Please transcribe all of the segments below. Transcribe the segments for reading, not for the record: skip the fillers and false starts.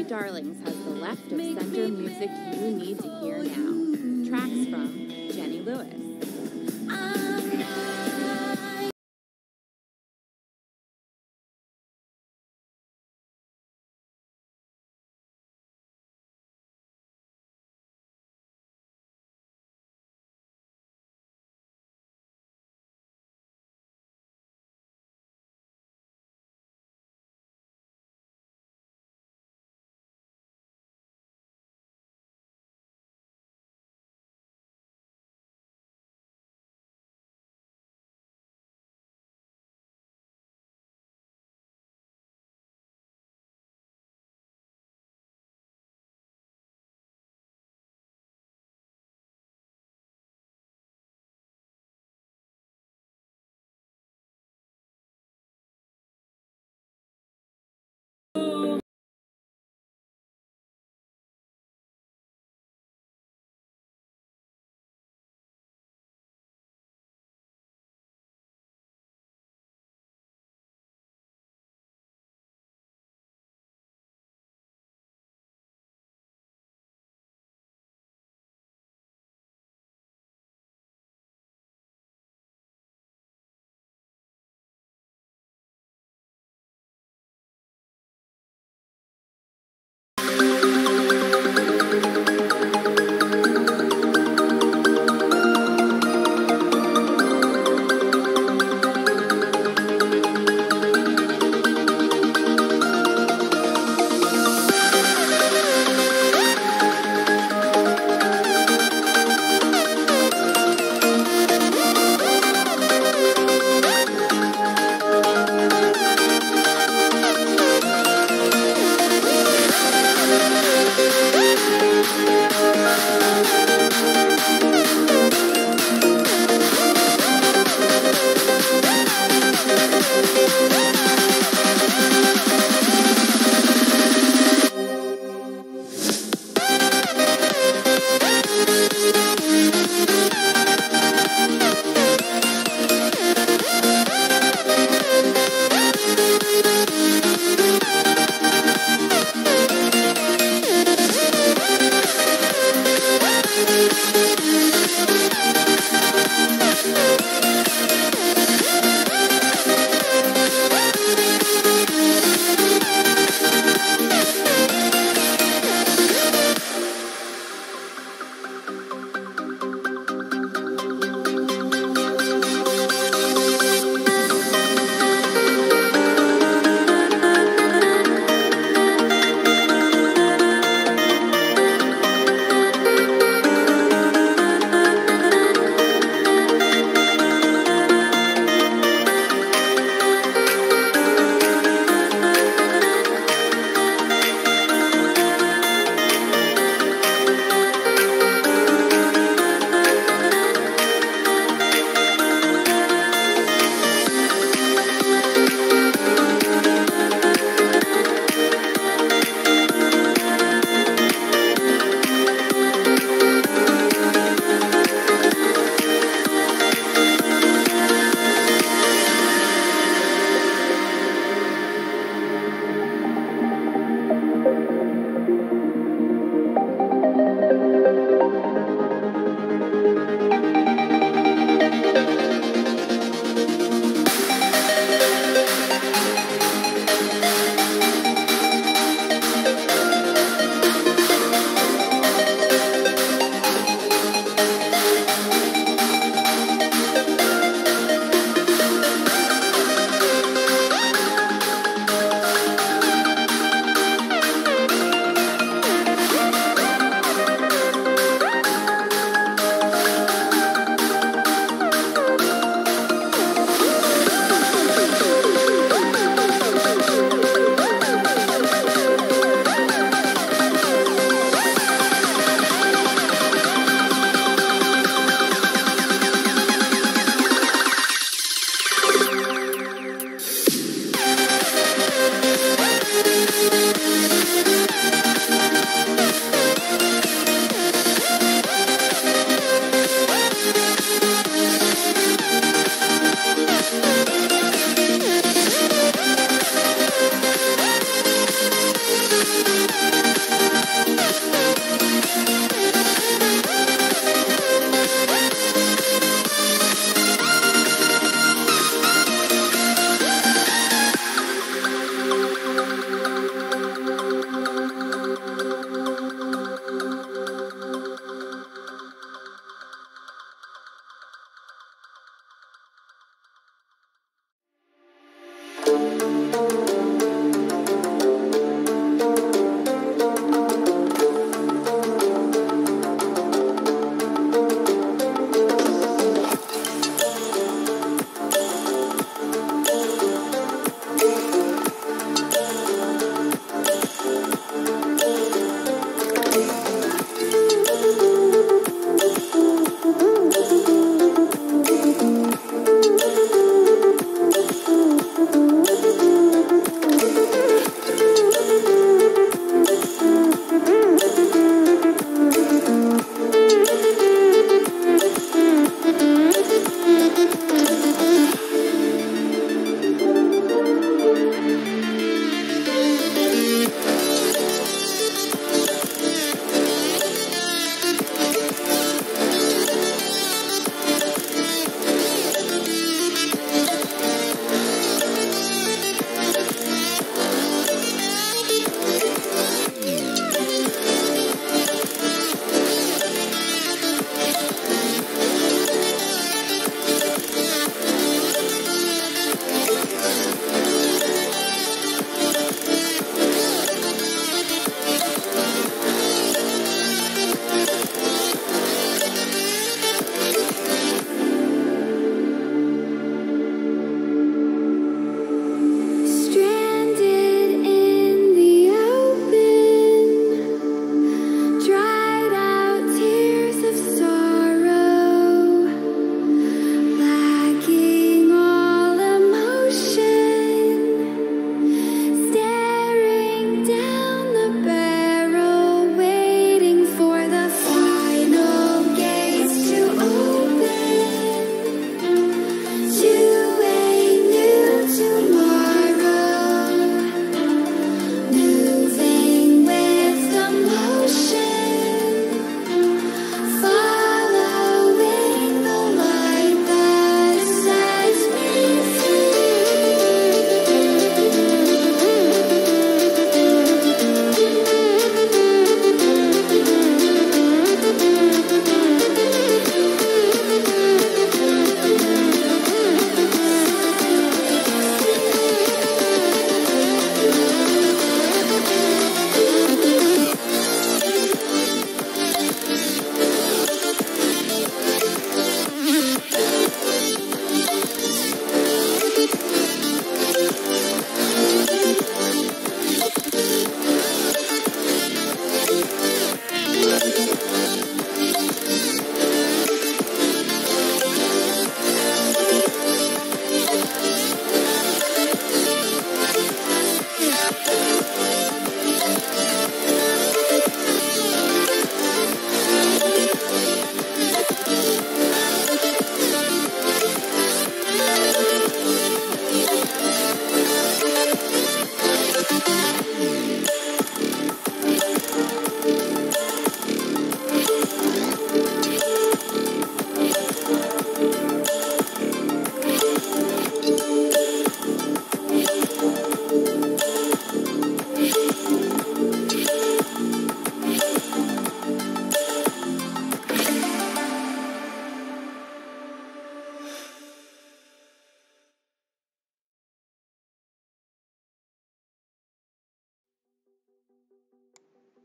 Darlings has the left of center music you need to hear now. Tracks from Jenny Lewis.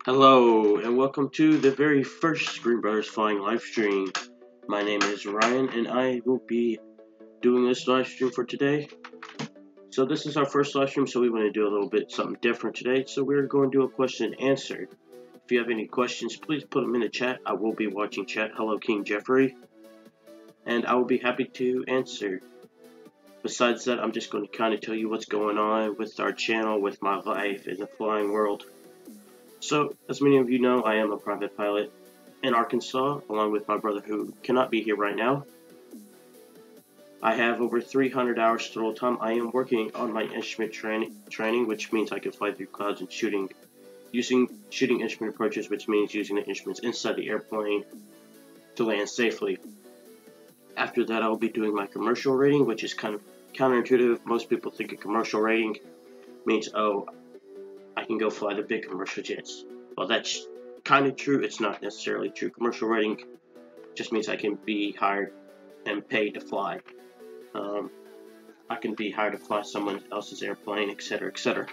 Hello, and welcome to the very first Green Brothers Flying live stream. My name is Ryan, and I will be doing this live stream for today. So this is our first live stream, so we want to do a little bit something different today. So we're going to do a question and answer. If you have any questions, please put them in the chat. I will be watching chat. Hello, King Jeffrey. And I will be happy to answer. Besides that, I'm just going to kind of tell you what's going on with our channel, with my life in the flying world. So, as many of you know, I am a private pilot in Arkansas, along with my brother who cannot be here right now. I have over 300 hours total time. I am working on my instrument training, which means I can fly through clouds and using shooting instrument approaches, which means using the instruments inside the airplane to land safely. After that, I'll be doing my commercial rating, which is kind of counterintuitive. Most people think a commercial rating means, oh, I can go fly the big commercial jets. Well, that's kind of true. It's not necessarily true. Commercial rating just means I can be hired and paid to fly. I can be hired to fly someone else's airplane, etc., etc.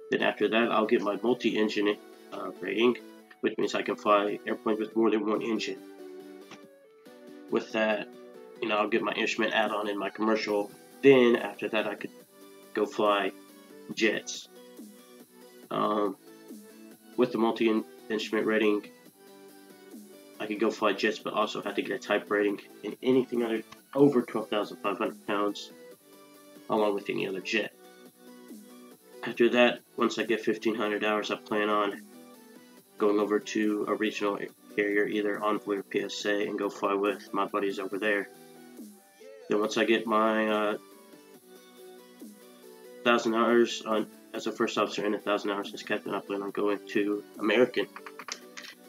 Then after that, I'll get my multi-engine rating, which means I can fly airplanes with more than one engine. With that, I'll get my instrument add-on in my commercial. Then after that, I could go fly jets. With the multi-instrument rating, I could go fly jets, but also have to get a type rating in anything over 12,500 pounds, along with any other jet. After that, once I get 1,500 hours, I plan on going over to a regional carrier, either Envoy or PSA, and go fly with my buddies over there. Then once I get my 1,000 hours as a first officer and 1,000 hours as captain, I plan on going to American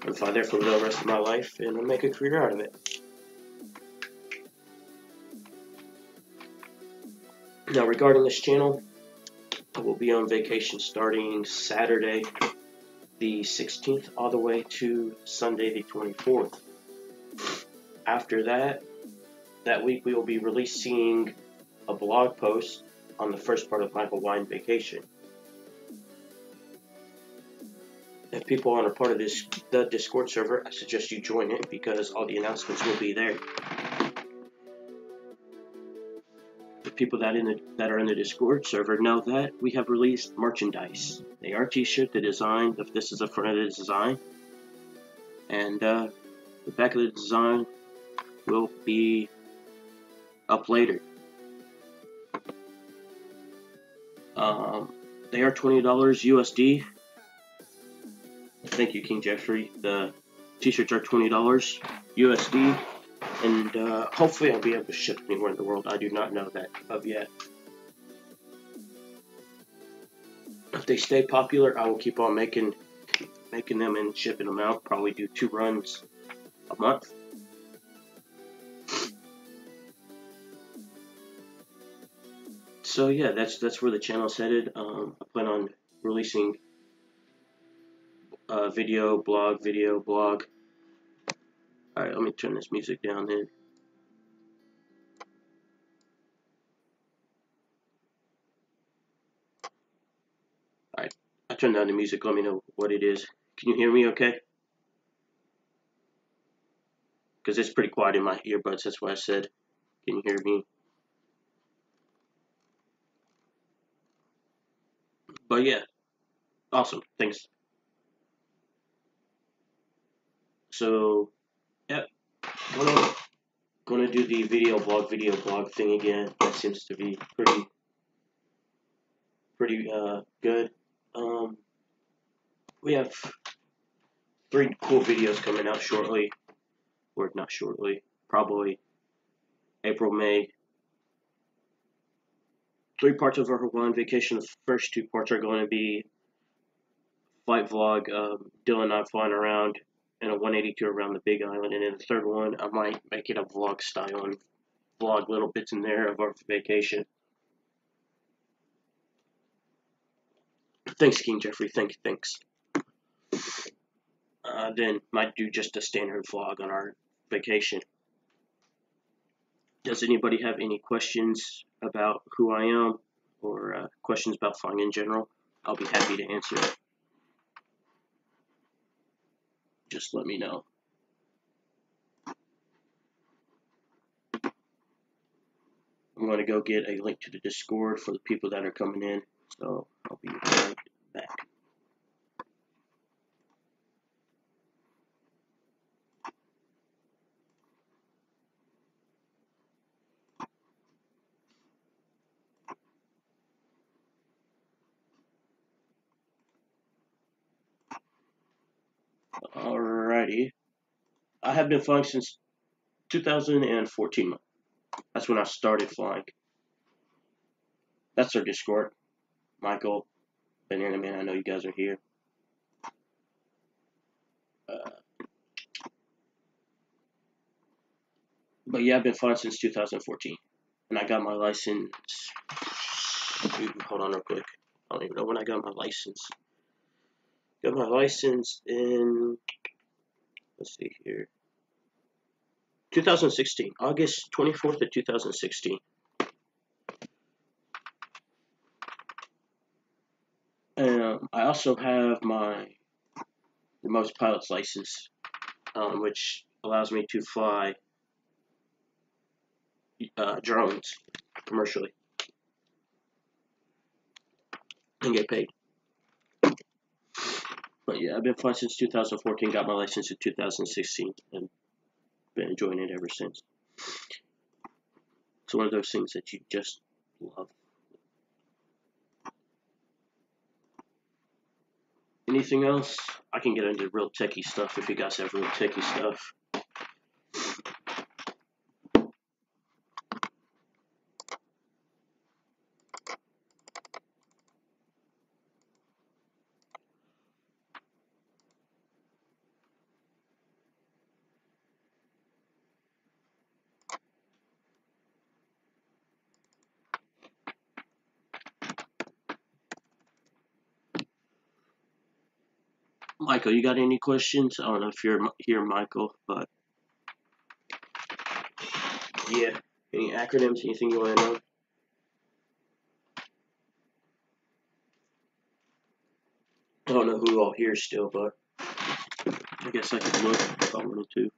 and fly there for the rest of my life and make a career out of it. Now, regarding this channel, I will be on vacation starting Saturday the 16th all the way to Sunday the 24th. After that week we will be releasing a blog post on the first part of my Hawaiian vacation. If people aren't a part of the Discord server, I suggest you join it because all the announcements will be there. The people that are in the Discord server know that we have released merchandise. They are t-shirt, the design, if this is the front of the design, and the back of the design will be up later. They are $20 USD. Thank you, King Jeffrey. The t-shirts are $20 USD. And hopefully I'll be able to ship anywhere in the world. I do not know that of yet. If they stay popular, I will keep on making them and shipping them out. Probably do 2 runs a month. So yeah, that's where the channel's headed. I plan on releasing video, blog. Alright, let me turn this music down then. Alright, I turned down the music. Let me know what it is. Can you hear me okay? Because it's pretty quiet in my earbuds. That's why I said, can you hear me? But yeah, awesome. Thanks. So, yep, gonna do the video blog thing again. That seems to be pretty good. We have 3 cool videos coming out shortly, or not shortly, probably April, May. 3 parts of our Hawaiian vacation. The first 2 parts are going to be flight vlog, Dillon and I flying around in a 182 around the Big Island, and then the third one, I might make it a vlog style and vlog little bits in there of our vacation. Thanks, King Jeffrey. Thanks. Then might do just a standard vlog on our vacation. Does anybody have any questions about who I am or questions about flying in general? I'll be happy to answer. just let me know. I'm going to go get a link to the Discord for the people that are coming in, so I'll be right back. Alrighty. I have been flying since 2014. That's when I started flying. That's our Discord. Michael, Banana Man, I know you guys are here. But yeah, I've been flying since 2014. And I got my license. Hold on real quick. I don't even know when I got my license. Got my license in, let's see here, 2016, August 24th of 2016. I also have the most pilot's license, which allows me to fly drones commercially and get paid. But yeah, I've been flying since 2014, got my license in 2016, and been enjoying it ever since. It's one of those things that you just love. Anything else? I can get into real techie stuff if you guys have real techie stuff. Michael, you got any questions? I don't know if you're here, Michael, but yeah, any acronyms, anything you want to know? I don't know who all here still, but I guess I could look if I wanted to.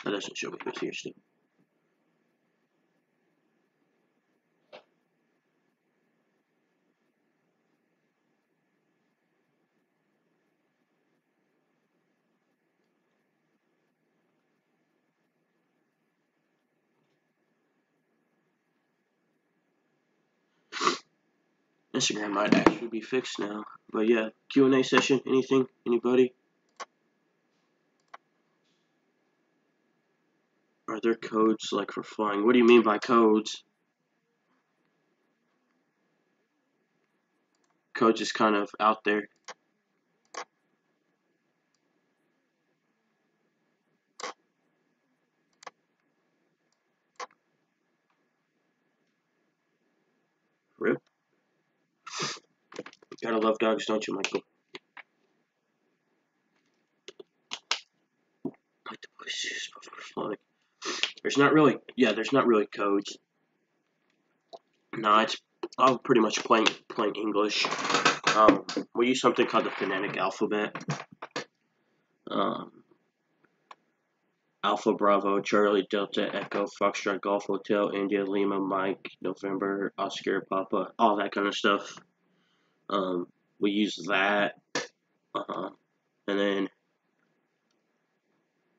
That doesn't show me who's here still. Instagram might actually be fixed now. But yeah, Q&A session, anything? Anybody? Are there codes like for flying? What do you mean by codes? Codes is kind of out there. Rip. You gotta love dogs, don't you, Michael? Like the voice is supposed to be flying. There's not really codes. No, it's all pretty much plain English. We use something called the phonetic alphabet. Alpha, Bravo, Charlie, Delta, Echo, Foxtrot, Golf, Hotel, India, Lima, Mike, November, Oscar, Papa, all that kind of stuff. We use that. And then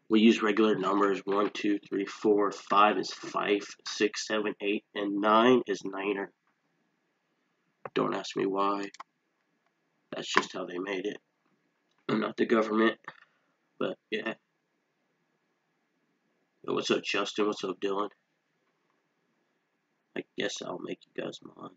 we use regular numbers. 1, 2, 3, 4, 5 is 5, 6, 7, 8, and 9 is niner. Don't ask me why. That's just how they made it. I'm not the government, but yeah. Yo, what's up, Justin? What's up, Dillon? I guess I'll make you guys mods.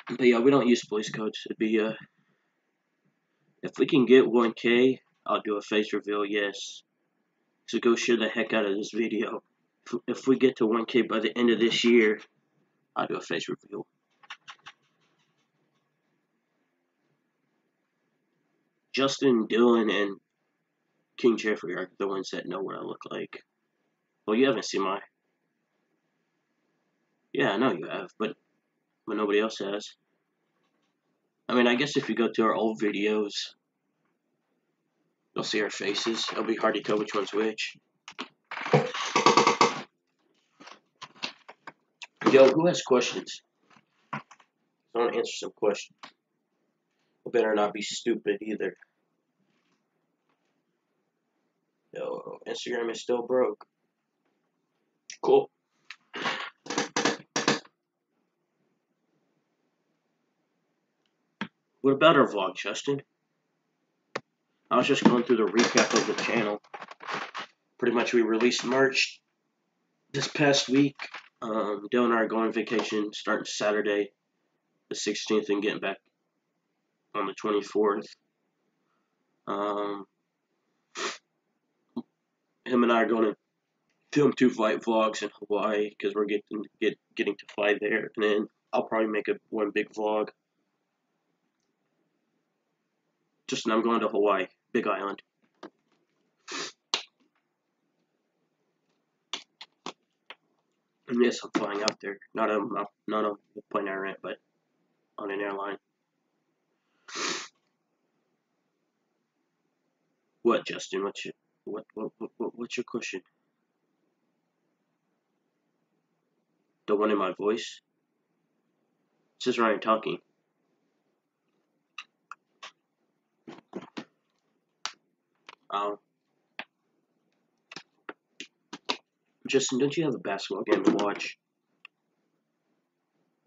But yeah, we don't use police codes. It'd be if we can get 1K, I'll do a face reveal. Yes. So go share the heck out of this video. If we get to 1K by the end of this year, I'll do a face reveal. Justin, Dillon, and King Jeffrey are the ones that know what I look like. Well, you haven't seen my... Yeah, I know you have, but nobody else has. I mean, I guess if you go to our old videos, you'll see our faces. It'll be hard to tell which one's which. Yo, who has questions? I want to answer some questions. I better not be stupid either. Yo, Instagram is still broke. Cool. What about our vlog, Justin? I was just going through the recap of the channel. Pretty much we released merch this past week. Dale and I are going on vacation starting Saturday the 16th and getting back on the 24th. Him and I are going to film 2 flight vlogs in Hawaii because we're getting to fly there. And then I'll probably make one big vlog. Justin, I'm going to Hawaii, Big Island. And yes, I'm flying out there. Not a plane I rent, but on an airline. What, Justin? What's your question? The one in my voice? This is Ryan talking. Justin, don't you have a basketball game to watch?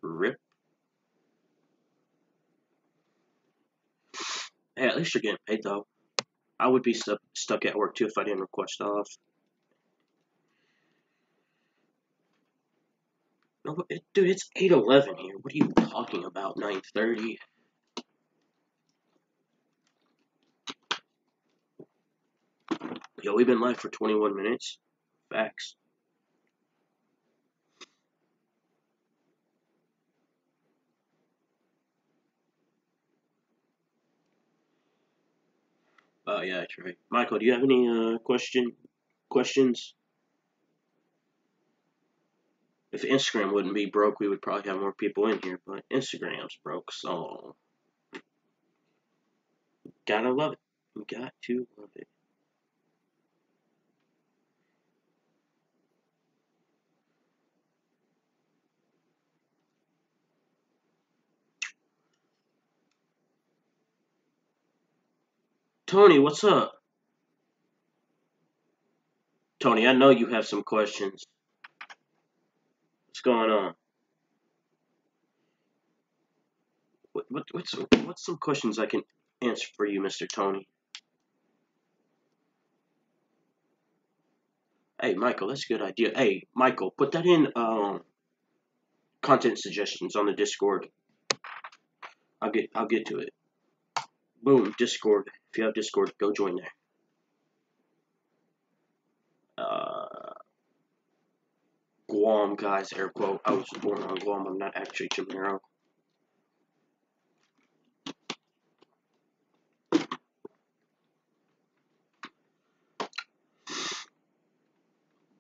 Rip. Hey, at least you're getting paid though. I would be stuck at work too if I didn't request off. No, dude, it's 8:11 here. What are you talking about? 9:30. Yo, we've been live for 21 minutes. Facts. Oh yeah, that's right. Michael, do you have any questions? If Instagram wouldn't be broke, we would probably have more people in here, but Instagram's broke, so gotta love it. We got to love it. Tony, what's up? Tony, I know you have some questions. What's going on? What's some questions I can answer for you, Mr. Tony? Hey, Michael, that's a good idea. Hey, Michael, put that in content suggestions on the Discord. I'll get to it. Boom, Discord. If you have Discord, go join there. Guam, guys, air quote. I was born on Guam. I'm not actually Chamorro.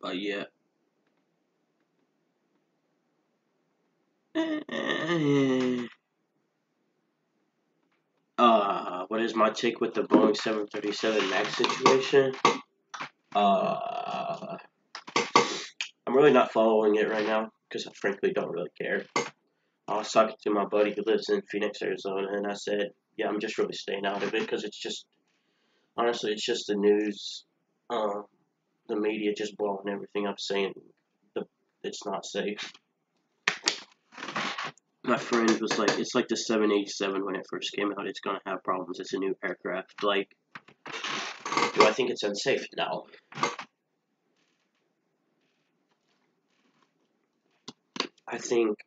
But yeah. What is my take with the Boeing 737 MAX situation? I'm really not following it right now because I frankly don't really care. I was talking to my buddy who lives in Phoenix, Arizona, and I said, yeah, I'm just really staying out of it because it's just, honestly, it's just the news, the media just blowing everything up saying it's not safe. My friend was like, it's like the 787 when it first came out. It's going to have problems. It's a new aircraft. Like, do I think it's unsafe? No. I think,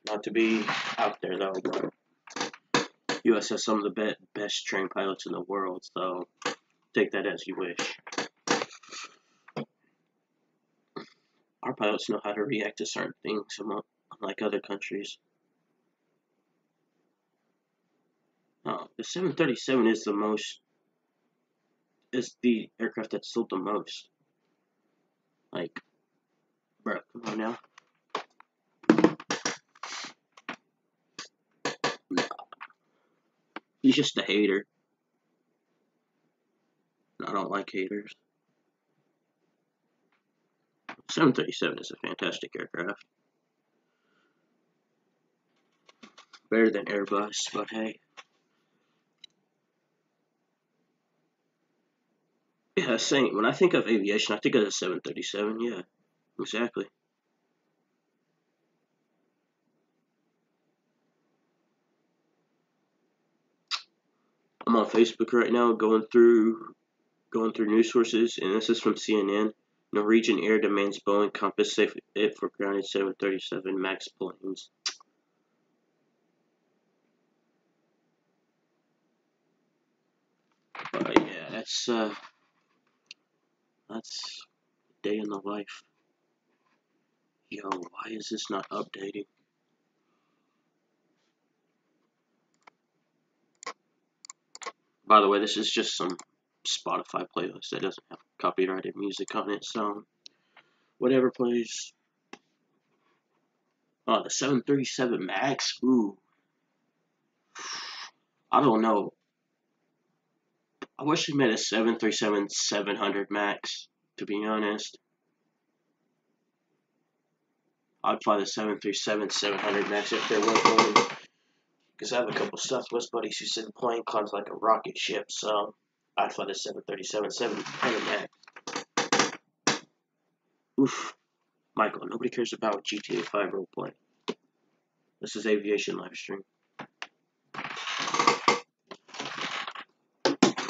not to be out there though, but US has some of the best trained pilots in the world, so take that as you wish. Our pilots know how to react to certain things, unlike other countries. The 737 is the aircraft that's sold the most. Like, bro, come on now. He's just a hater. I don't like haters. 737 is a fantastic aircraft. Better than Airbus, but hey. Yeah, same. When I think of aviation, I think of the 737. Yeah, exactly. I'm on Facebook right now, going through news sources, and this is from CNN. Norwegian Air demands Boeing compensate it for grounded 737 MAX planes. Yeah, that's a day in the life. Yo, why is this not updating? By the way, this is just some Spotify playlist that doesn't have copyrighted music on it, so whatever plays. Oh, the 737 MAX? Ooh. I don't know. I wish we made a 737-700 MAX, to be honest. I'd fly the 737-700 MAX if there was one. Because I have a couple Southwest buddies who said the plane climbs like a rocket ship, so I'd fly the 737-700 MAX. Oof. Michael, nobody cares about GTA 5 roleplay. This is aviation live stream.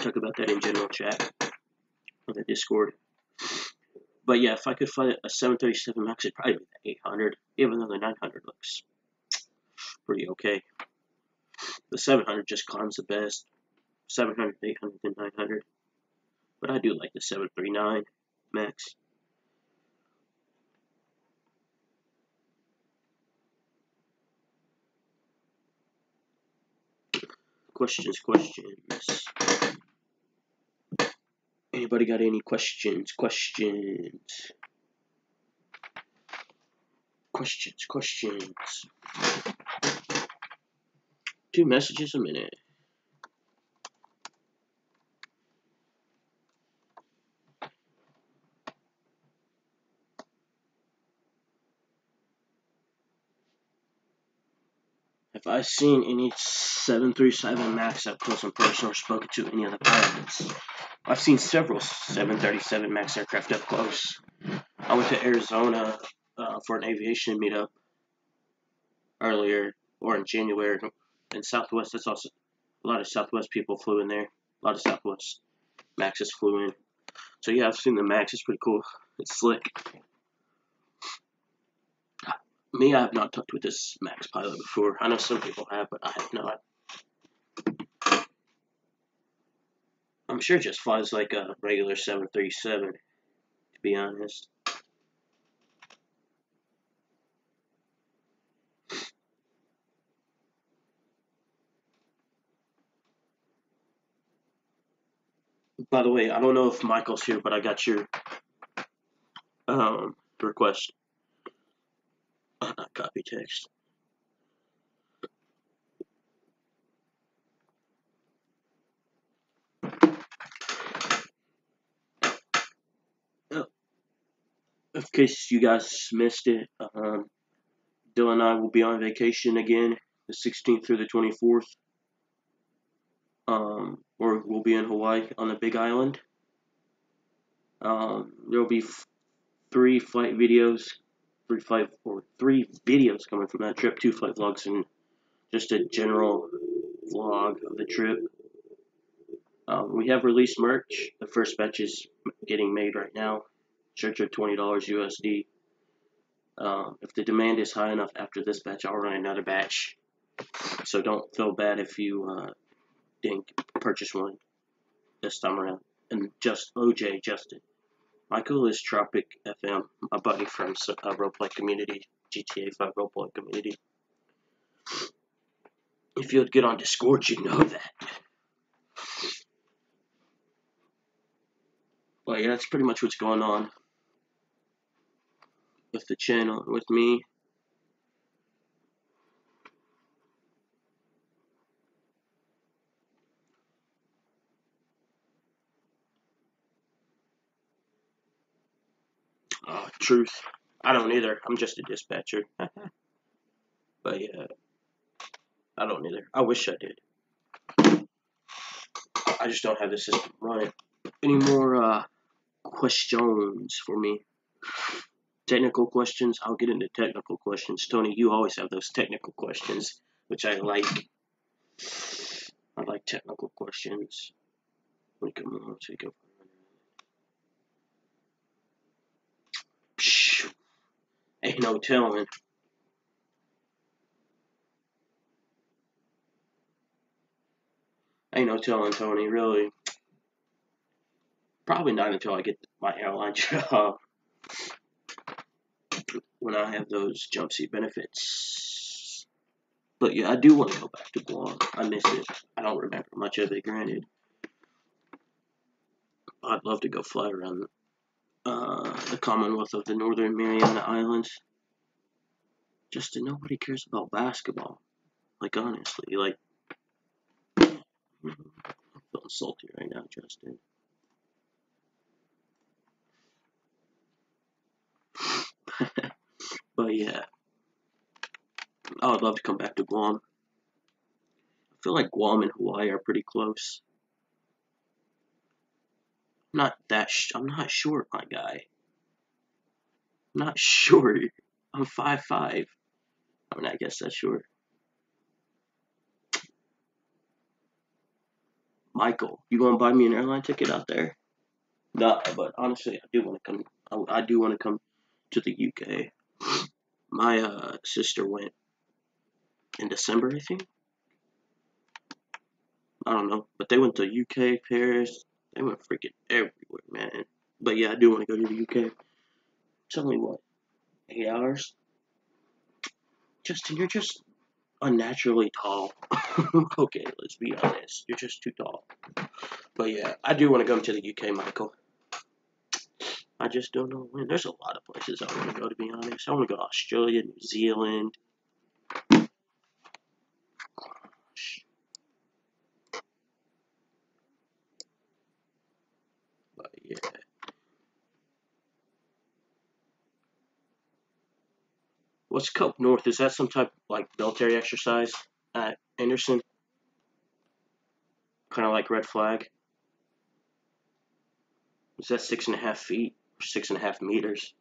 Talk about that in general chat on the Discord. But yeah, if I could fly a 737 MAX, it'd probably be the 800, even though the 900 looks pretty okay. The 700 just climbs the best. 700, 800, and 900. But I do like the 739 MAX. Questions. Anybody got any questions? Questions. 2 messages a minute. Have I seen any 737 MAX up close and personal or spoken to any of the pilots? I've seen several 737 MAX aircraft up close. I went to Arizona for an aviation meetup earlier, or in January, in Southwest. That's also a lot of Southwest people flew in there. A lot of Southwest Maxes flew in. So yeah, I've seen the Max. It's pretty cool. It's slick. Me, I have not talked with this Max pilot before. I know some people have, but I have not. I'm sure it just flies like a regular 737, to be honest. By the way, I don't know if Michael's here, but I got your request. Not copy text. Oh, in case you guys missed it, Dillon and I will be on vacation again, the 16th through the 24th. Or we'll be in Hawaii on the Big Island. There'll be 3 flight videos, 3 videos coming from that trip, 2 flight vlogs, and just a general vlog of the trip. We have released merch. The first batch is getting made right now. Shirts are $20 USD. If the demand is high enough after this batch, I'll run another batch. So don't feel bad if you didn't purchase one this time around. And just OJ Justin. Michael is Tropic FM, my buddy from roleplay community, GTA 5 roleplay community. If you'd get on Discord, you'd know that. But yeah, that's pretty much what's going on with the channel, with me. Truth. I don't either. I'm just a dispatcher. But yeah, I don't either. I wish I did. I just don't have the system running. Any more questions for me? Technical questions? I'll get into technical questions. Tony, you always have those technical questions, which I like. I like technical questions. Come on, let's go. Ain't no telling. Ain't no telling, Tony, really. Probably not until I get my airline job. When I have those jump seat benefits. But yeah, I do want to go back to Guam. I miss it. I don't remember much of it, granted. I'd love to go fly around the Commonwealth of the Northern Mariana Islands. Just to nobody cares about basketball. Like, honestly, like, I'm feeling salty right now, Justin. But yeah, I would love to come back to Guam. I feel like Guam and Hawaii are pretty close. I'm not short, my guy. I'm not short. I'm 5'5". I mean, I guess that's short. Michael, you gonna buy me an airline ticket out there? Nah, but honestly, I do want to come. I do want to come to the UK. My sister went in December, I think. I don't know, but they went to UK, Paris. They went freaking everywhere, man. But yeah, I do want to go to the UK. It's only what, 8 hours? Justin, you're just unnaturally tall. Okay, let's be honest. You're just too tall. But yeah, I do want to come to the UK, Michael. I just don't know when. There's a lot of places I want to go, to be honest. I want to go to Australia, New Zealand. But yeah. What's Cope North? Is that some type of like military exercise at Anderson? Kind of like Red Flag. Is that 6.5 feet or 6.5 meters?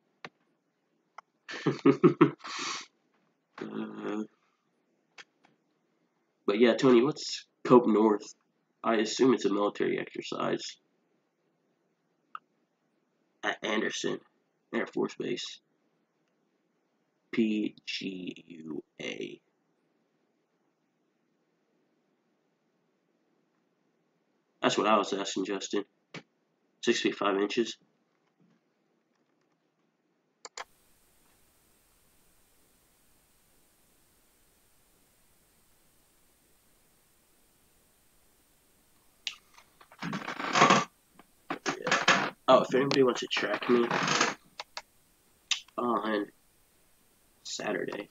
But yeah, Tony, what's Cope North? I assume it's a military exercise at Anderson Air Force Base. PGUA. That's what I was asking, Justin. 6 feet 5 inches. Yeah. Oh, if anybody wants to track me on Saturday,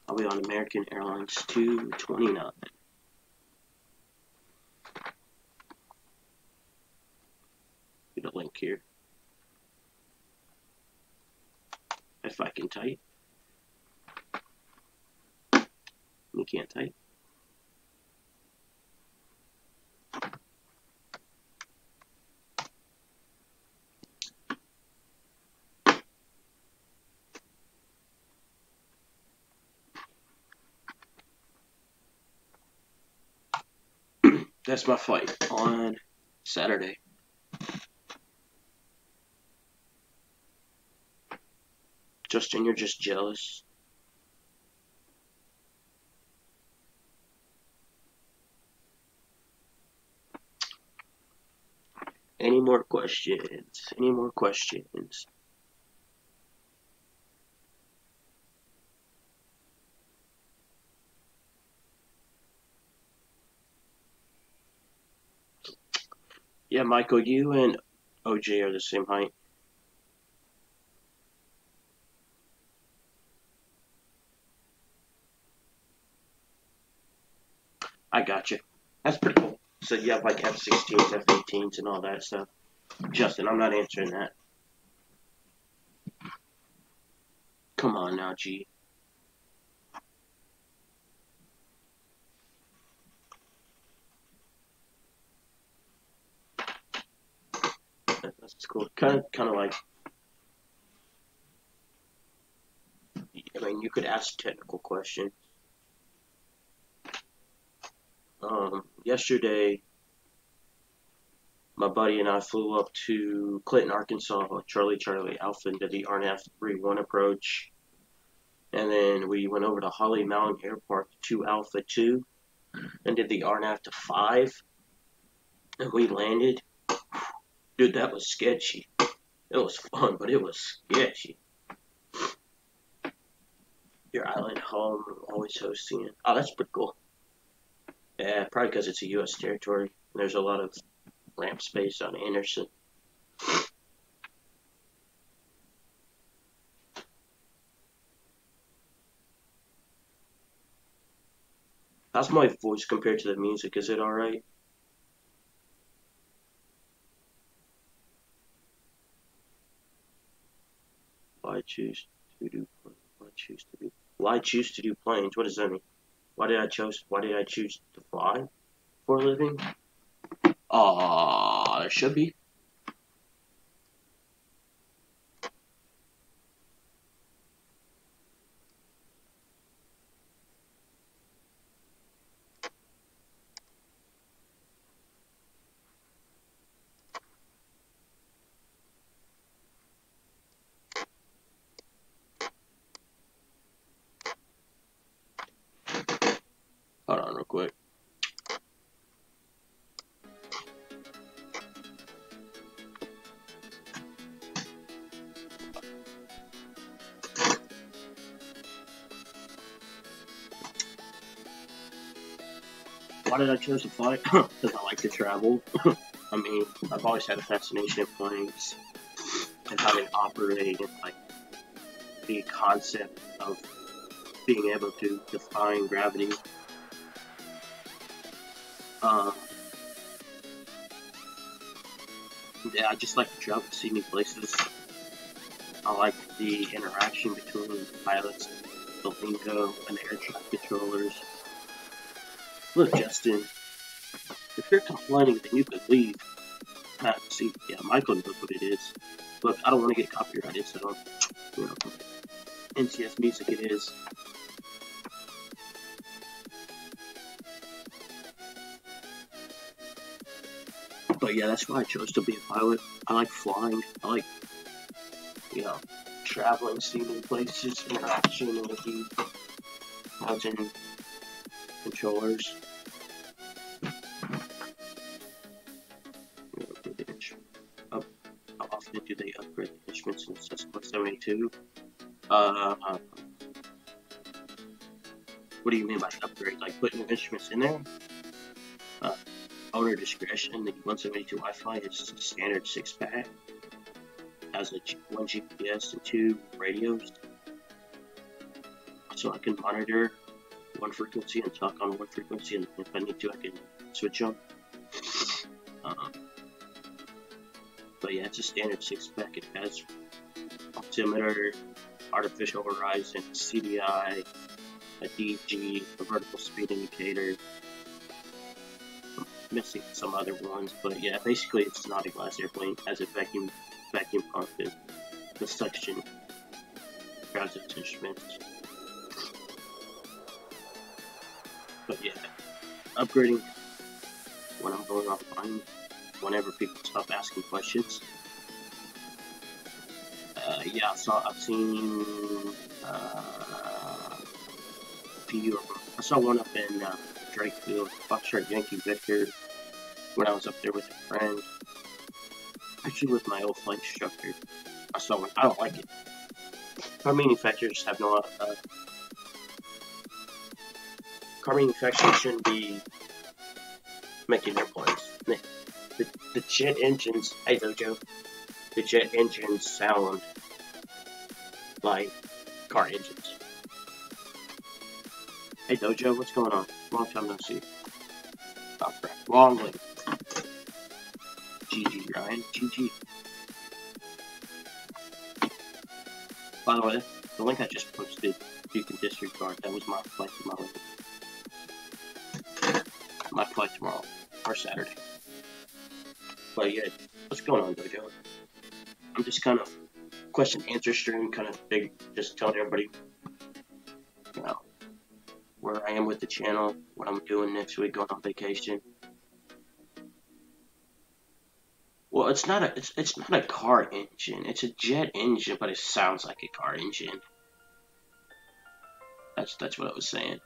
I'll be on American Airlines 229. Get a link here. If I can type. You can't type. That's my flight on Saturday. Justin, you're just jealous. Any more questions? Any more questions? Yeah, Michael, you and OJ are the same height. I got you. That's pretty cool. So you have like F-16s, F-18s, and all that stuff. Justin, I'm not answering that. Come on now, G. That's cool. Kind of like. I mean, you could ask technical questions. Yesterday, my buddy and I flew up to Clinton, Arkansas, Charlie Alpha, and did the RNAV 3-1 approach. And then we went over to Holly Mountain Airport to Alpha 2 and did the RNAV to 5. And we landed. Dude, that was sketchy. It was fun, but it was sketchy. Your island home, always hosting it. Oh, that's pretty cool. Yeah, probably because it's a U.S. territory. There's a lot of ramp space on Anderson. How's my voice compared to the music? Is it alright? Why choose to do planes? What does that mean? Why did I choose to fly for a living? There should be. Hold on real quick. Why did I choose to fly? Because I like to travel. I mean, I've always had a fascination in planes and how they operate and like the concept of being able to define gravity. Yeah, I just like to travel, see new places. I like the interaction between the pilots, the lingo, and the air traffic controllers. Look, Justin, if you're complaining, then you could leave. See, yeah, Michael knows what it is. Look, I don't want to get copyrighted, so, you know, NCS music it is. But yeah, that's why I chose to be a pilot. I like flying. I like, you know, traveling, seeing new places, interaction with the pilots and controllers. How often do they upgrade the instruments in Cessna 72? What do you mean by upgrade? Like putting new instruments in there? Owner discretion. The 172 Wi-Fi is standard 6-pack. Has a 1 GPS and 2 radios, so I can monitor one frequency and talk on one frequency, and if I need to, I can switch them. But yeah, it's a standard 6-pack. It has altimeter, artificial horizon, CDI, a DG, a vertical speed indicator. I'm missing some other ones, but yeah, basically it's not a glass airplane. It has a vacuum pump and the suction grabs its instruments. But yeah, upgrading when I'm going offline, whenever people stop asking questions. Yeah, I've seen a few of them. I saw one up in Drakefield, Foxtrot Yankee Victor, when I was up there with a friend. Actually, with my old flight instructor. I saw one. I don't like it. Car manufacturers have no. Car manufacturers shouldn't be making airplanes. The jet engines, hey Dojo, the jet engines sound like car engines. Hey Dojo, what's going on? Long time no see. Oh crap, wrong link. GG Ryan, GG. By the way, the link I just posted, you can disregard. That was my flight to my link. My flight tomorrow, or Saturday. But yeah, what's going on, Dojo? I'm just kind of question-answer stream, kind of big, just telling everybody, you know, where I am with the channel, what I'm doing next week, going on vacation. Well, it's not a car engine. It's a jet engine, but it sounds like a car engine. That's what I was saying.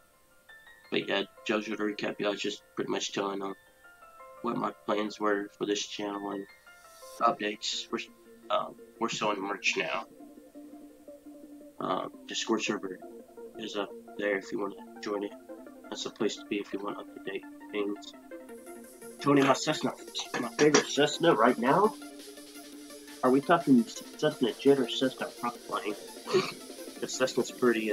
But yeah, Jojo, to recap, I was just pretty much telling them what my plans were for this channel and updates. We're selling merch now. Discord server is up there if you want to join it. That's the place to be if you want up-to-date things. Tony, my Cessna, my favorite Cessna right now. Are we talking Cessna jet or Cessna prop plane? The Cessna's pretty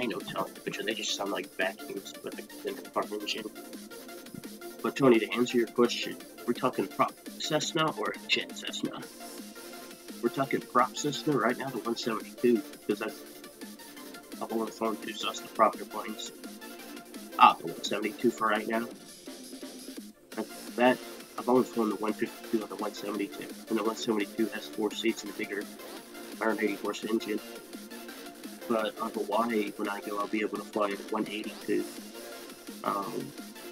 I know telling, but they just sound like vacuums with a car engine. But Tony, to answer your question, we're talking prop Cessna or jet Cessna? We're talking prop Cessna right now, the 172, because I've only flown two Cessna prop airplanes. The 172 for right now. That I've only flown the 152 and the 172, and the 172 has 4 seats and a bigger 180 horse engine. But on Hawaii, when I go, I'll be able to fly a 182,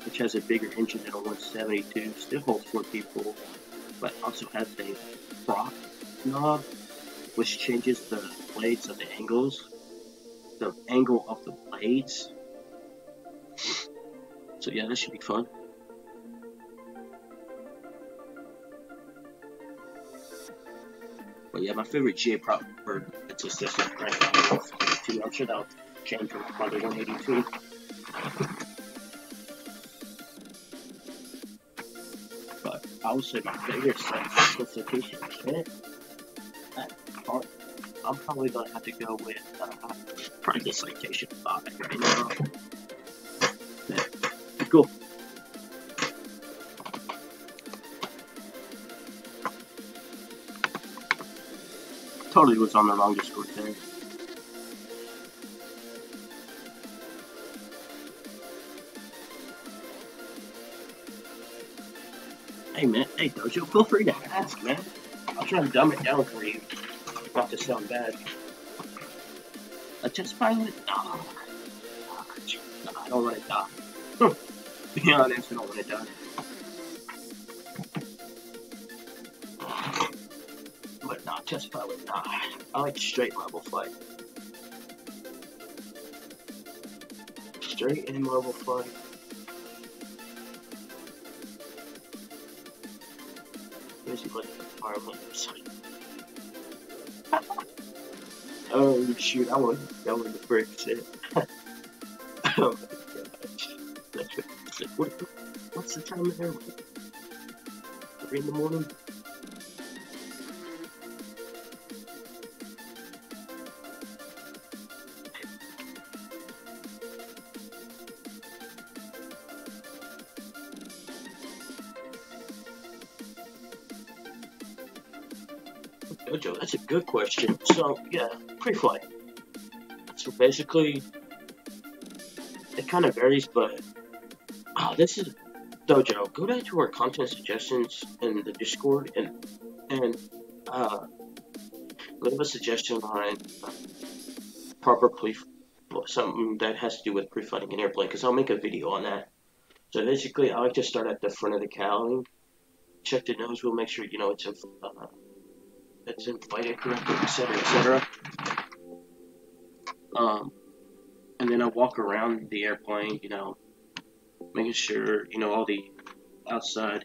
which has a bigger engine than a 172. Still holds 4 people, but also has a prop knob, which changes the blades of the angles, the angle of the blades. So yeah, this should be fun. But yeah, my favorite J prop bird, it's a Cessna right now. I'm sure that'll change from the 182. But I would say my favorite specification kit, I'm probably gonna have to go with probably the Citation 5 right now. Yeah. Cool. Totally was on the wrong Discord there. Hey man, hey Dojo, feel free to ask, man. I'll try to dumb it down for you. Not to sound bad. A test pilot? No, I don't want to die. Be honest, I don't want to die. But not test pilot, nah. I like straight level flight. Straight and level flight. Here's the fireman. Oh shoot, I want the brick shit. Oh my gosh. What's the time there? 3 in the morning? Jojo, that's a good question. So, yeah, pre-flight. So basically, it kind of varies, but this is Dojo. Go down to our content suggestions in the Discord and leave a suggestion on proper something that has to do with pre-flighting an airplane, because I'll make a video on that. So basically, I like to start at the front of the cowling, check the nose wheel, make sure it's inflated correctly, etc., etc. And then I walk around the airplane, making sure, all the outside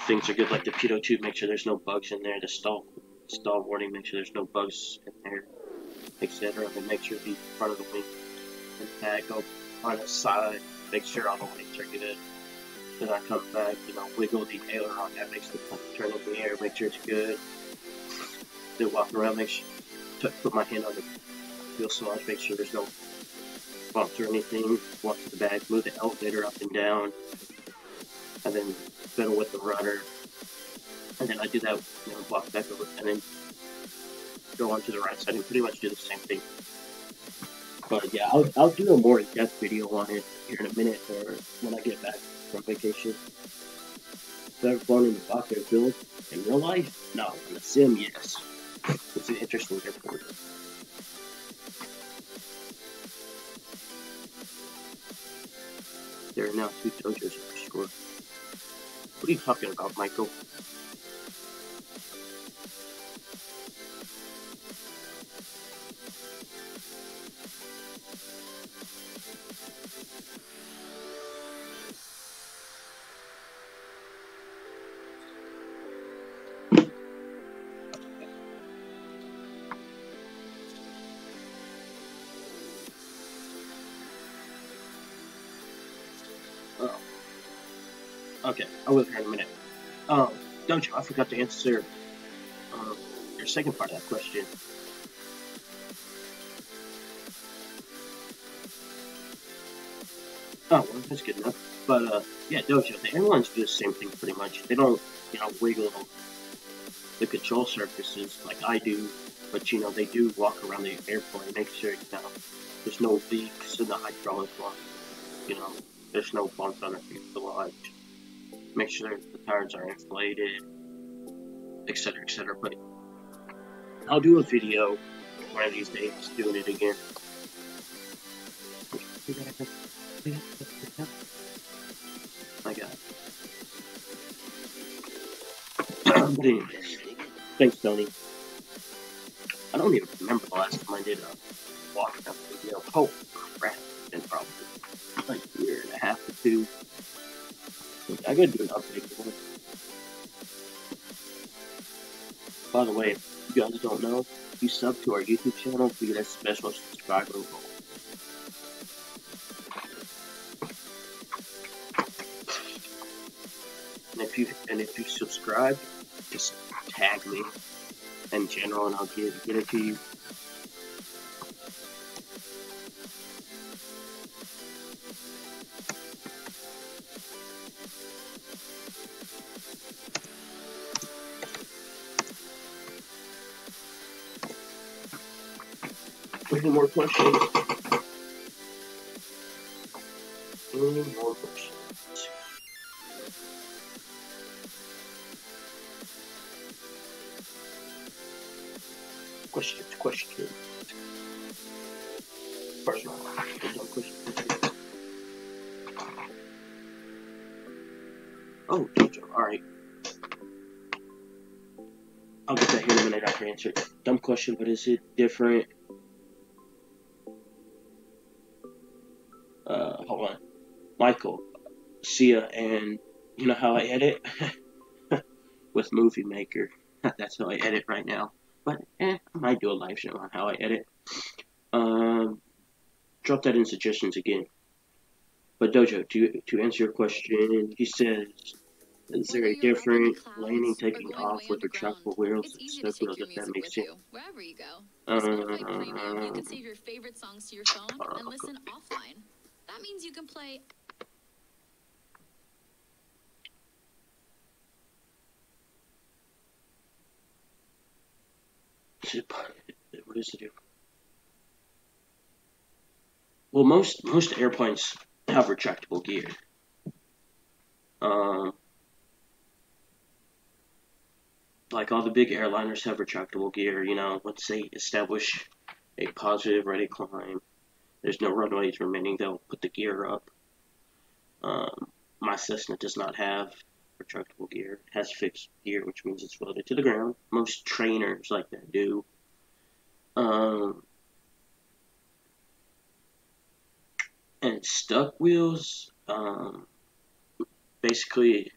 things are good, like the pitot tube, make sure there's no bugs in there, the stall warning, make sure there's no bugs in there, etc. And make sure the front of the wing and tag, on the side, make sure all the lights are good. Then I come back, wiggle the aileron, that makes the plane turn in the air, make sure it's good. Then walk around, make sure, put my hand on the fuselage, make sure there's no bumps or anything. Walk to the back, move the elevator up and down, and then fiddle with the rudder. And then I do that, walk back over, and then go on to the right side and pretty much do the same thing. But yeah, I'll do a more in-depth video on it here in a minute, or when I get back from vacation. Have you ever flown in the cockpit field in real life? No. In the sim, yes. It's an interesting airport. There are now 2 dojos for sure. What are you talking about, Michael? Okay, I will here in a minute. Dojo, I forgot to answer your second part of that question. Oh, well, that's good enough. But, yeah, Dojo, the airlines do the same thing pretty much. They don't, wiggle the control surfaces like I do, but, they do walk around the airplane, make sure, there's no leaks in the hydraulic line, there's no bumps on the fuselage. Make sure the tires are inflated, etc., etc. But I'll do a video one of these days doing it again. My God. But anyways, thanks, Tony. I don't even remember the last time I did a walkthrough video. Oh crap! It's been probably like a year and a half or 2. I gotta do an update for it. By the way, if you guys don't know, if you sub to our YouTube channel, we get a special subscriber role. And if you subscribe, just tag me in general, and I'll get it to you. Any more questions? Any more questions? Questions. First one. Question. Oh, Jojo. Alright. I'll get that here in a minute after I answer it. Dumb question, but is it different? Hold on. Michael, Sia, and you know how I edit? With Movie Maker. That's how I edit right now. But, I might do a live stream on how I edit. Drop that in suggestions again. But Dojo, to answer your question, he says, is there a different landing taking off with retractable wheels and stuck wheels, if that makes sense? Wherever you go. With Premium, you can save your favorite songs to your phone and listen offline. That means you can play. What is it? Well, most airplanes have retractable gear. Like all the big airliners have retractable gear. Once they establish a positive ready climb, there's no runways remaining, they'll put the gear up. My Cessna does not have retractable gear. It has fixed gear, which means it's welded to the ground. Most trainers like that do. And stuck wheels, basically,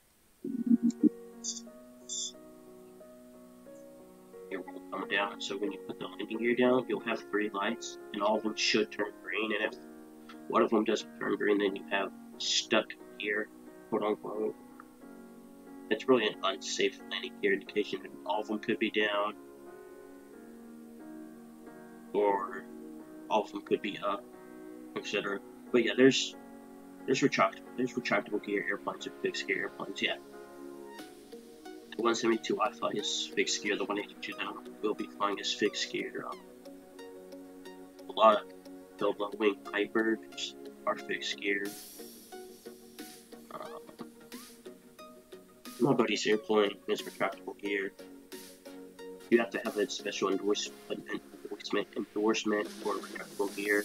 it will come down. So when you put the landing gear down, you'll have 3 lights, and all of them should turn green, and One of them doesn't turn green, then you have stuck gear, quote unquote. It's really an unsafe landing gear indication. All of them could be down, or all of them could be up, etc. But yeah, there's retractable gear airplanes and fixed gear airplanes. Yeah, the 172 I fly is fixed gear. The 182 that I will be flying is fixed gear. A lot of the wing Pipers are fixed gear. My buddy's airplane is retractable gear. You have to have a special endorsement for retractable gear.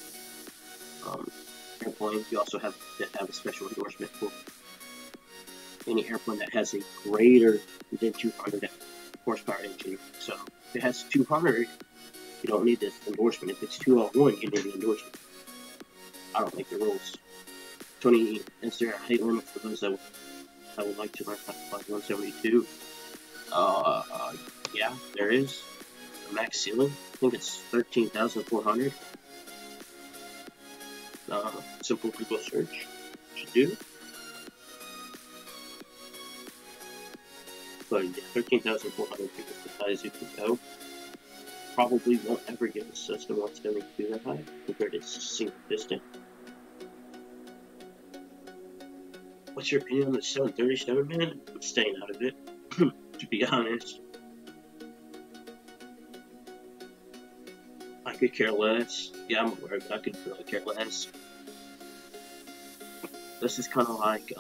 Airplane, you also have to have a special endorsement for any airplane that has a greater than 200 horsepower engine. So if it has 200, you don't need this endorsement. If it's 201, you need the endorsement. I don't make the rules. Tony, is there a height limit for those that I would like to learn how to fly 172? Yeah, there is. The max ceiling, I think it's 13,400. Simple Google search should do. But yeah, 13,400 feet is as high as you can go. Probably won't ever get a Cessna 172 that high compared to single piston. What's your opinion on the 737, man? I'm staying out of it, to be honest. I could care less. Yeah, I'm aware of it. I could really care less. This is kind of like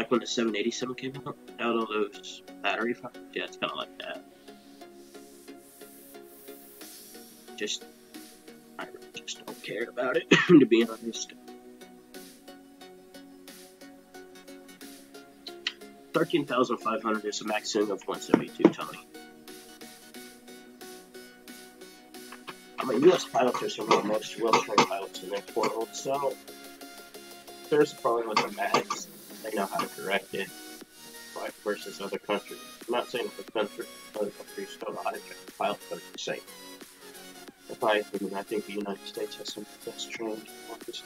when the 787 came out of those battery fires. Yeah, it's kind of like that. I just don't care about it, to be honest. 13,500 is the maximum of 172, Tony. I mean, U.S. pilots are some of the most well-trained pilots in the world, so there's a problem with the max. They know how to correct it, right, versus other countries. I'm not saying other countries don't know how to train pilots, but it's the same. If I think the United States has some of the best trained pilots.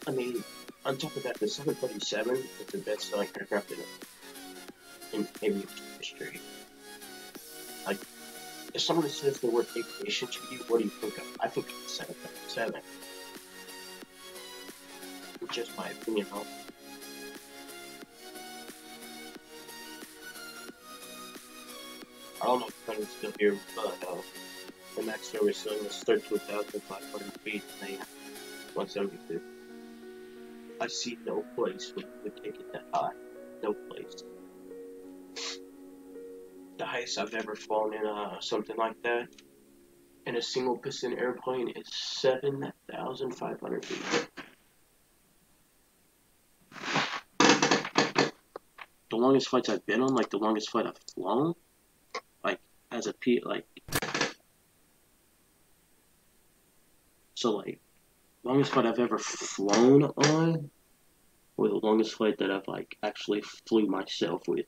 I mean, on top of that, the 737 is the best-selling aircraft in aviation history. Like, if someone says the word aviation to you, what do you think of? I think of the 737. It's just my opinion, though. I don't know if I'm still here, but the max service ceiling is 13,500 feet and they have 172. I see no place where you would take it that high. No place. The highest I've ever flown in something like that in a single piston airplane is 7,500 feet. The longest flights I've been on, like the longest flight I've flown, like as a longest flight I've ever flown on, or the longest flight that I've like actually flew myself with.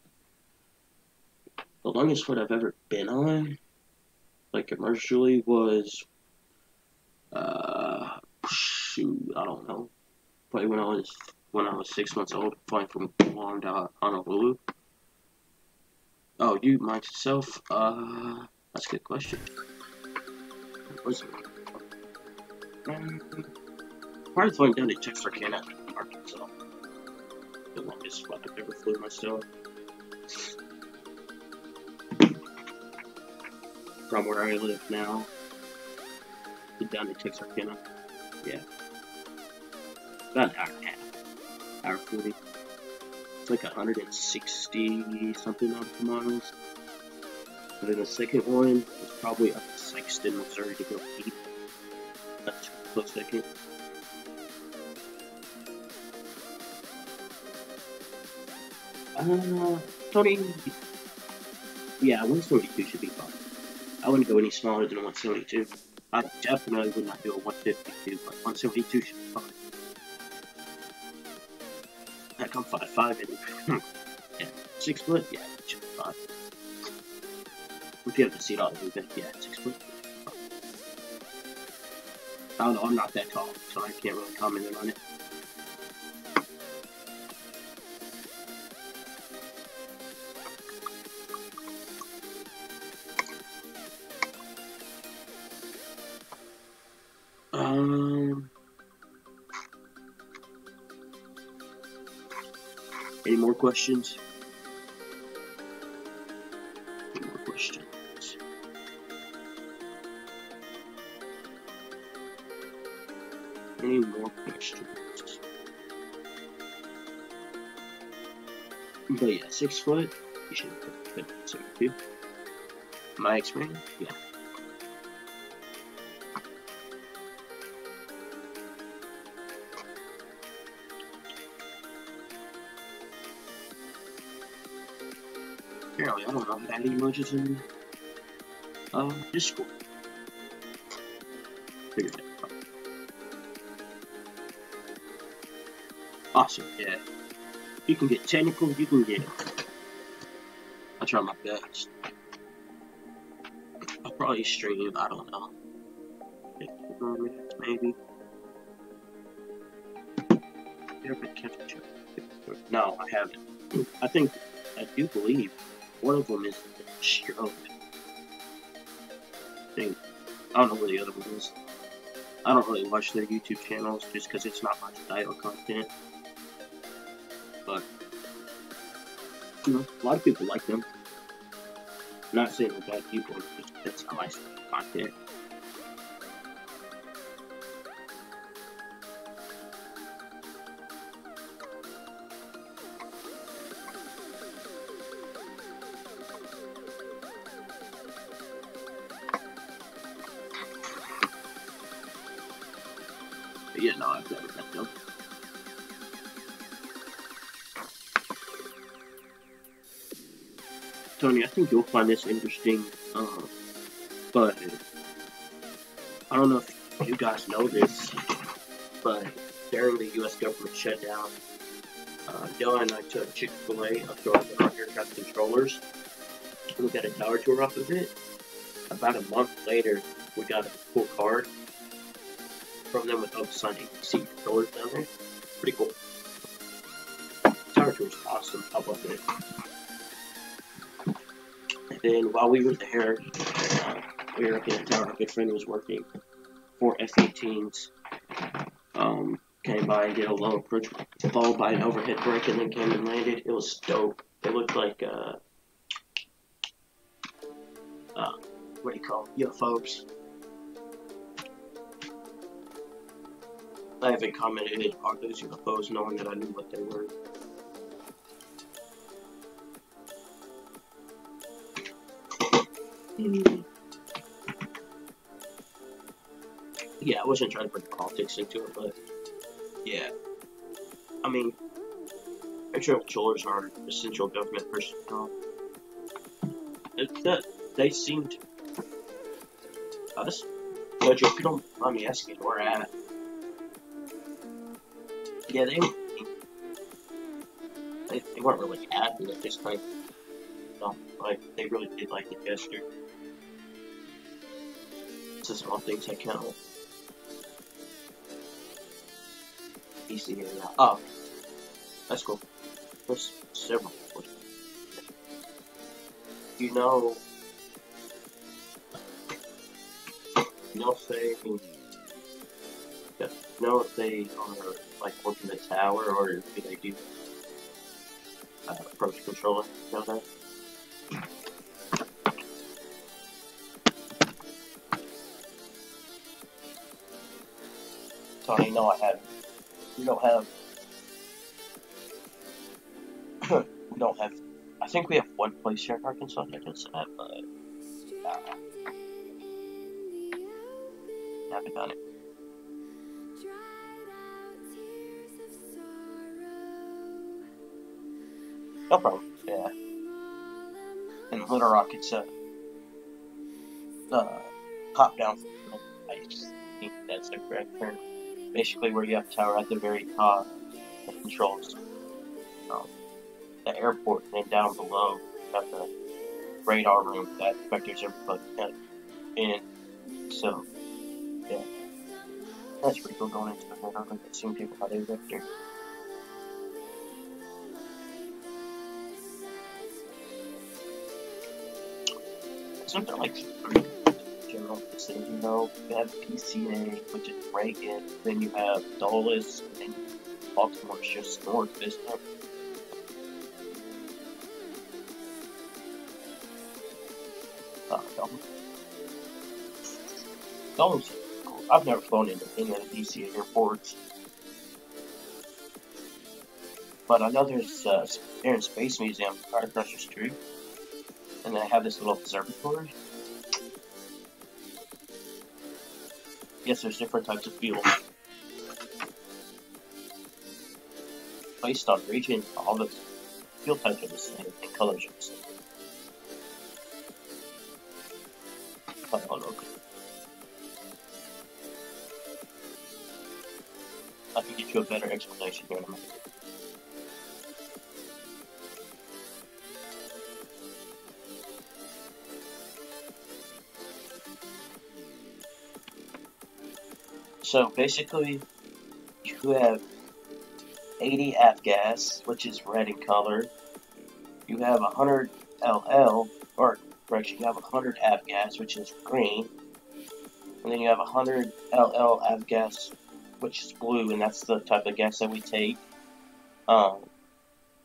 The longest flight I've ever been on, like commercially, was shoot, I don't know. Probably when I was 6 months old, flying from Guam to Honolulu. Oh, you myself? That's a good question. What was it? Probably flying down to Texarkana, Arkansas. The longest flight I've ever flew myself. From where I live now, down to Texarkana. Yeah. About an hour and a half. Hour 40. It's like 160 something nautical miles. And then the second one was probably up to Sykeston, Missouri to go eat. That's a close second. Tony. Yeah, 172 should be fine. I wouldn't go any smaller than 172. I definitely would not do a 152, but 172 should be fine. Heck, I'm 5'5" and yeah, 6 foot. Yeah, it should be fine. If you have the seat all the way back, yeah, 6 foot. I don't know, I'm not that tall, so I can't really comment on it. Any more questions? Any more questions? Any more questions? But yeah, 6 foot, you should fit 6'2". My experience, yeah. Apparently, I don't know how to add emojis in Discord. Figured that out. Awesome, yeah. You can get technical, you can get it. I'll try my best. I'll probably stream, I don't know, 15 more minutes maybe. No, I haven't. I do believe one of them is stroke. I don't know where the other one is. I don't really watch their YouTube channels just because it's not my style of content. But, you know, a lot of people like them. I'm not saying they're bad people, just that's how I see content. But yeah, no, I've never met them. Tony, I think you'll find this interesting, but I don't know if you guys know this, but during the U.S. government shutdown, Dillon and I took Chick-fil-A up to our air traffic controllers. We got a tower tour off of it. About a month later, we got a cool card from them with all the Sun APC controllers down there. Pretty cool. Tower tour is awesome. I love it. And then while we were there, we were up in the tower. Our good friend was working. 4 F-18s came by and did a low approach, followed by an overhead break, and then came and landed. It was dope. It looked like what do you call them? UFOs. I haven't commented on those UFOs knowing that I knew what they were. Yeah, I wasn't trying to bring politics into it, but yeah. I mean, air traffic controllers are essential government personnel. They seemed us. Judge, if you don't mind me asking where we're at. Yeah, they weren't really happy with this kind of, you know, like, they really did like the gesture. It's the small things that count. Easy area. Oh, that's cool. There's several. You know if they are like working the tower, or do they do approach controlling? You know that? Tony, no, I haven't. We don't have. I think we have one place here in Arkansas that does that, but haven't done it. No problem. Yeah. In Little Rock, it's a top down. I think that's the correct term. Basically, where you have a tower at the very top that controls the airport, and then down below you have the radar room that vectors everybody in. So, yeah. That's pretty cool going into the middle and seeing people how they live there. So they're like three general vicinity, you know. You have PCA, which is Reagan, then you have Dulles, and then Baltimore's just north, isn't it? Dulles is cool. I've never flown into any of the DCA airports. But I know there's Air and Space Museum right across the street. And they have this little observatory. Yes, there's different types of fuel. Based on region, all the fuel types are the same and colors are the same. Oh, okay. I can get you a better explanation here in a minute. So basically, you have 80 avgas, which is red in color. You have 100 LL, or correction, you have 100 avgas, which is green. And then you have 100 LL avgas, which is blue, and that's the type of gas that we take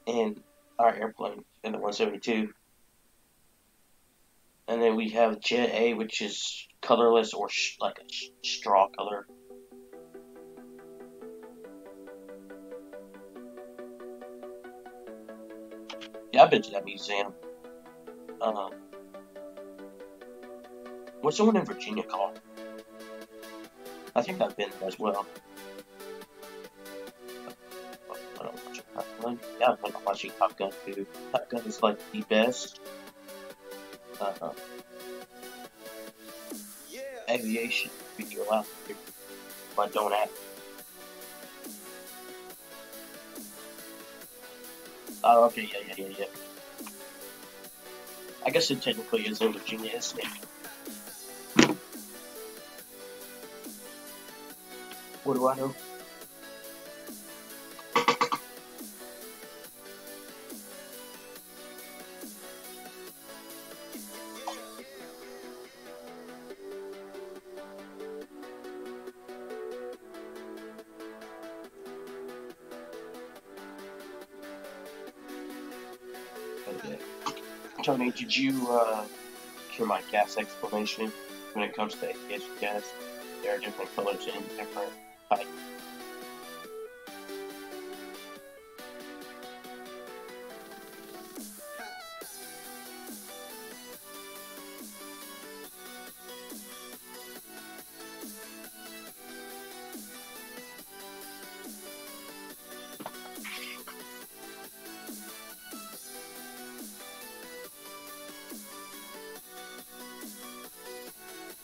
in our airplane, in the 172. And then we have Jet A, which is colorless or like a straw color. Yeah, I've been to that museum. What's the one in Virginia called? I think I've been there as well. Yeah, I've been watching Top Gun too. Top Gun is like the best aviation video out there, but don't act. Oh, okay, yeah. I guess it technically is in Virginia, isn't it? What do I know? Okay. Tony, did you hear my gas explanation when it comes to aviation gas? There are different colors and different types.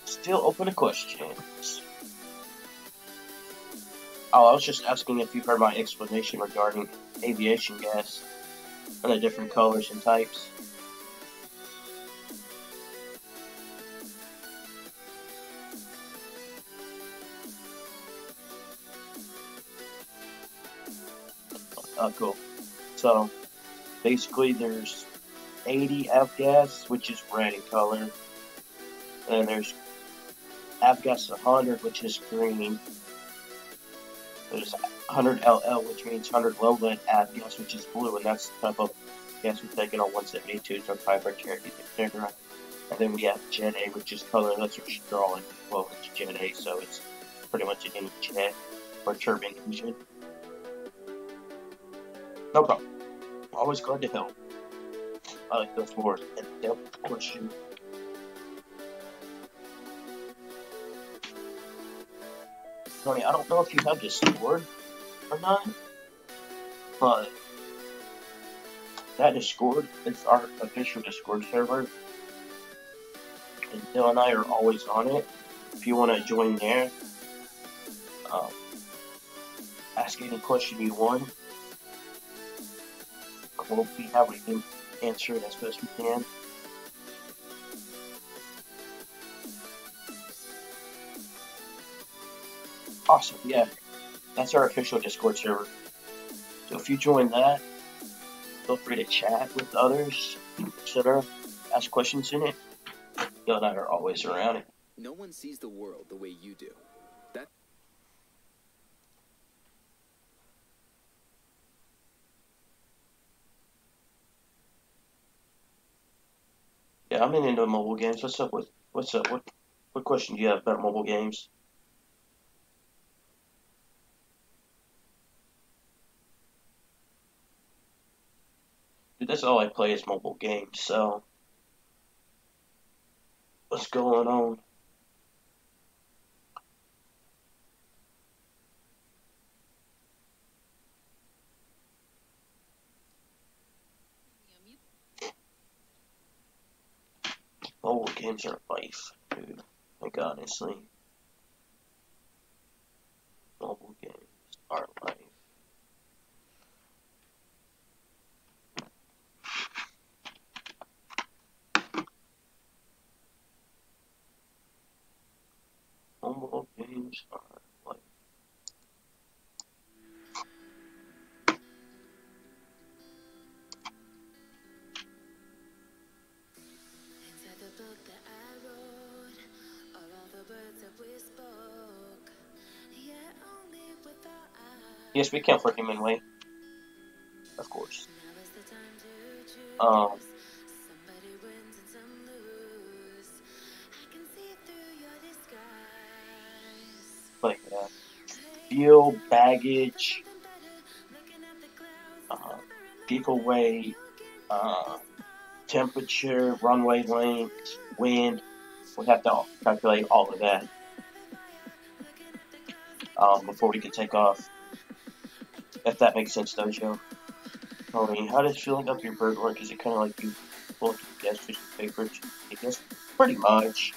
Still open to questions. Oh, I was just asking if you heard my explanation regarding aviation gas and the different colors and types. Cool. So, basically there's 80 avgas, which is red in color. And then there's avgas 100, which is green. There's 100 LL, which means 100 low lead avgas, which is blue, and that's the type of gas we take in our 172s, our Piper Cherokees, etc. And then we have Jet A, which is colorless or straw, and well, it's Jet A, so it's pretty much any jet or turbine engine. No problem. Always glad to help. I like those more in-depth questions. Tony, I don't know if you have Discord or not, but that Discord is our official Discord server, and Dillon and I are always on it. If you want to join there, ask any question you want. We'll be happy to answer it as best we can. Awesome, yeah. That's our official Discord server. So if you join that, feel free to chat with others, etc. Ask questions in it. Dillon and I are always around it. No one sees the world the way you do. Yeah, I'm into mobile games. What's up? What question do you have about mobile games? Dude, that's all I play is mobile games. So, what's going on? Mobile games are life, dude. Like honestly, mobile games are life. Mobile games are life. Inside the book that I wrote, are all the words that we spoke. Yet only with our eyes. Yes, we count for human way, of course. Now is the time to choose. Somebody wins and some lose. I can see through your disguise. Like fuel, baggage, vehicle weight, temperature, runway length, wind. We have to calculate all of that before we can take off. If that makes sense, Dojo. Tony, how does filling up your bird work? Is it kind of like you pull up your gas station papers? I guess pretty much.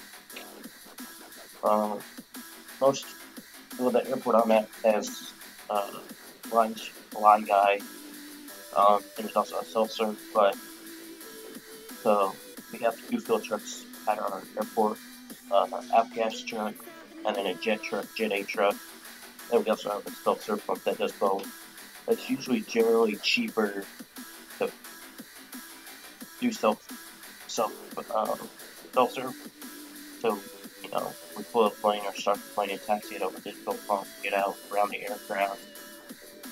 Most the airport I'm at has line guy. And there's also a self-serve, but so we have two fuel trucks at our airport, gas truck, and then a jet A truck. And we also have a self-serve pump that does both. It's usually generally cheaper to do self-serve. So, you know, we pull a plane or start the plane and taxi it over to the fuel pump, get out around the aircraft,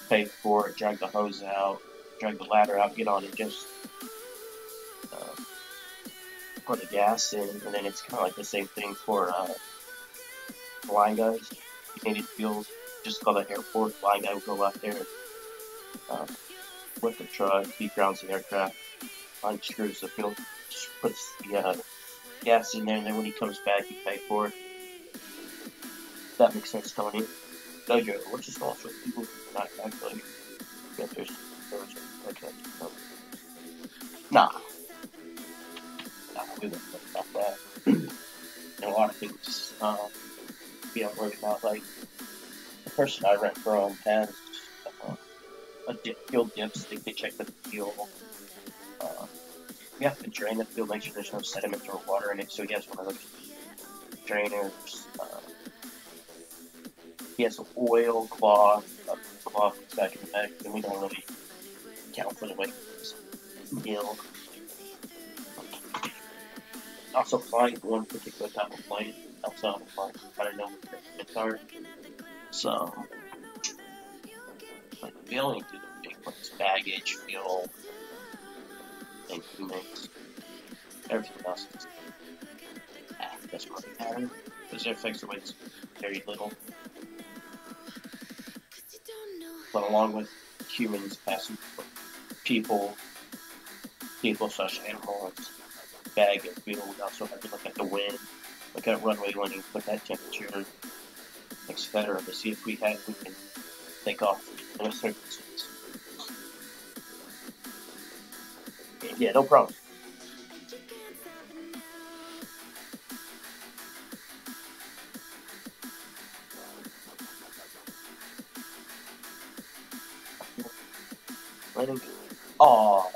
pay for it, drag the hose out, drag the ladder out, get on it, just put the gas in, and then it's kind of like the same thing for line guys. You needed fuel, just call the airport, line guy will go out there with the truck, he grounds the aircraft, unscrews the fuel, puts the gas in there, and then when he comes back, you pay for it. That makes sense, Tony. Dojo, what's the smallest for people who cannot calculate? Yeah, there's okay. Nah, we wouldn't think about that. And a lot of things we don't worry about. Like the person I rent from has a fuel dipstick. They check the fuel. We have to drain the fuel, make sure there's no sediment or water in it. So he has one of those drainers. He has an oil cloth back in the back, and we don't really count for the weight of this meal. Also flying one particular type of plane outside of the flight. I don't know what the limits are. So, like, we only do the big ones: baggage, fuel, and humans. Everything else is that's what we pattern. Because it affects the weights very little. But along with humans, passing people such animals, bag and fuel, we also have to look at the wind, look at runway length, look at temperature, etc. to see if we can take off in a certain distance. Yeah, no problem. Oh,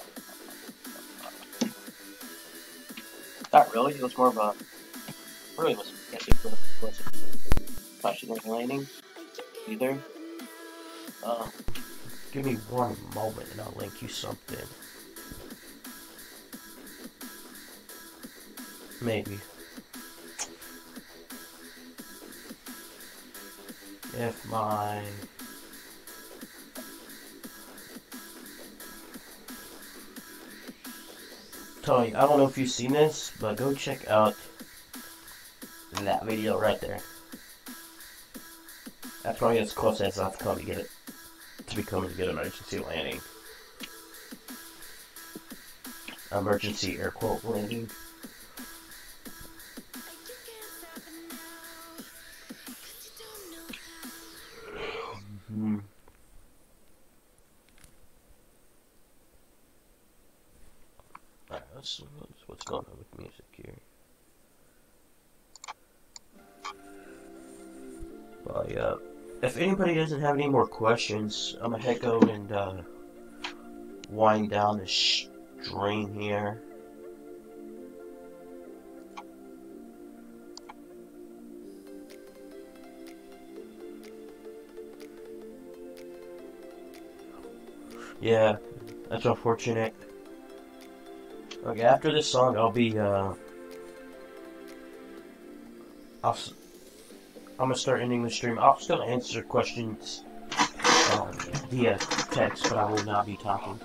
not really. It was more of a really was a cautionary landing. either. Give me one moment and I'll link you something. Maybe. If my... Tony, I don't know if you've seen this, but go check out that video right there. That's probably as close as I've come to get it to becoming a good emergency landing. Emergency air quote landing. Alright, let's see what's going on with music here. Well, yeah. If anybody doesn't have any more questions, I'm gonna head go and wind down the stream here. Yeah, that's unfortunate. Okay, after this song, I'm gonna start ending the stream. I'll still answer questions via text, but I will not be talking.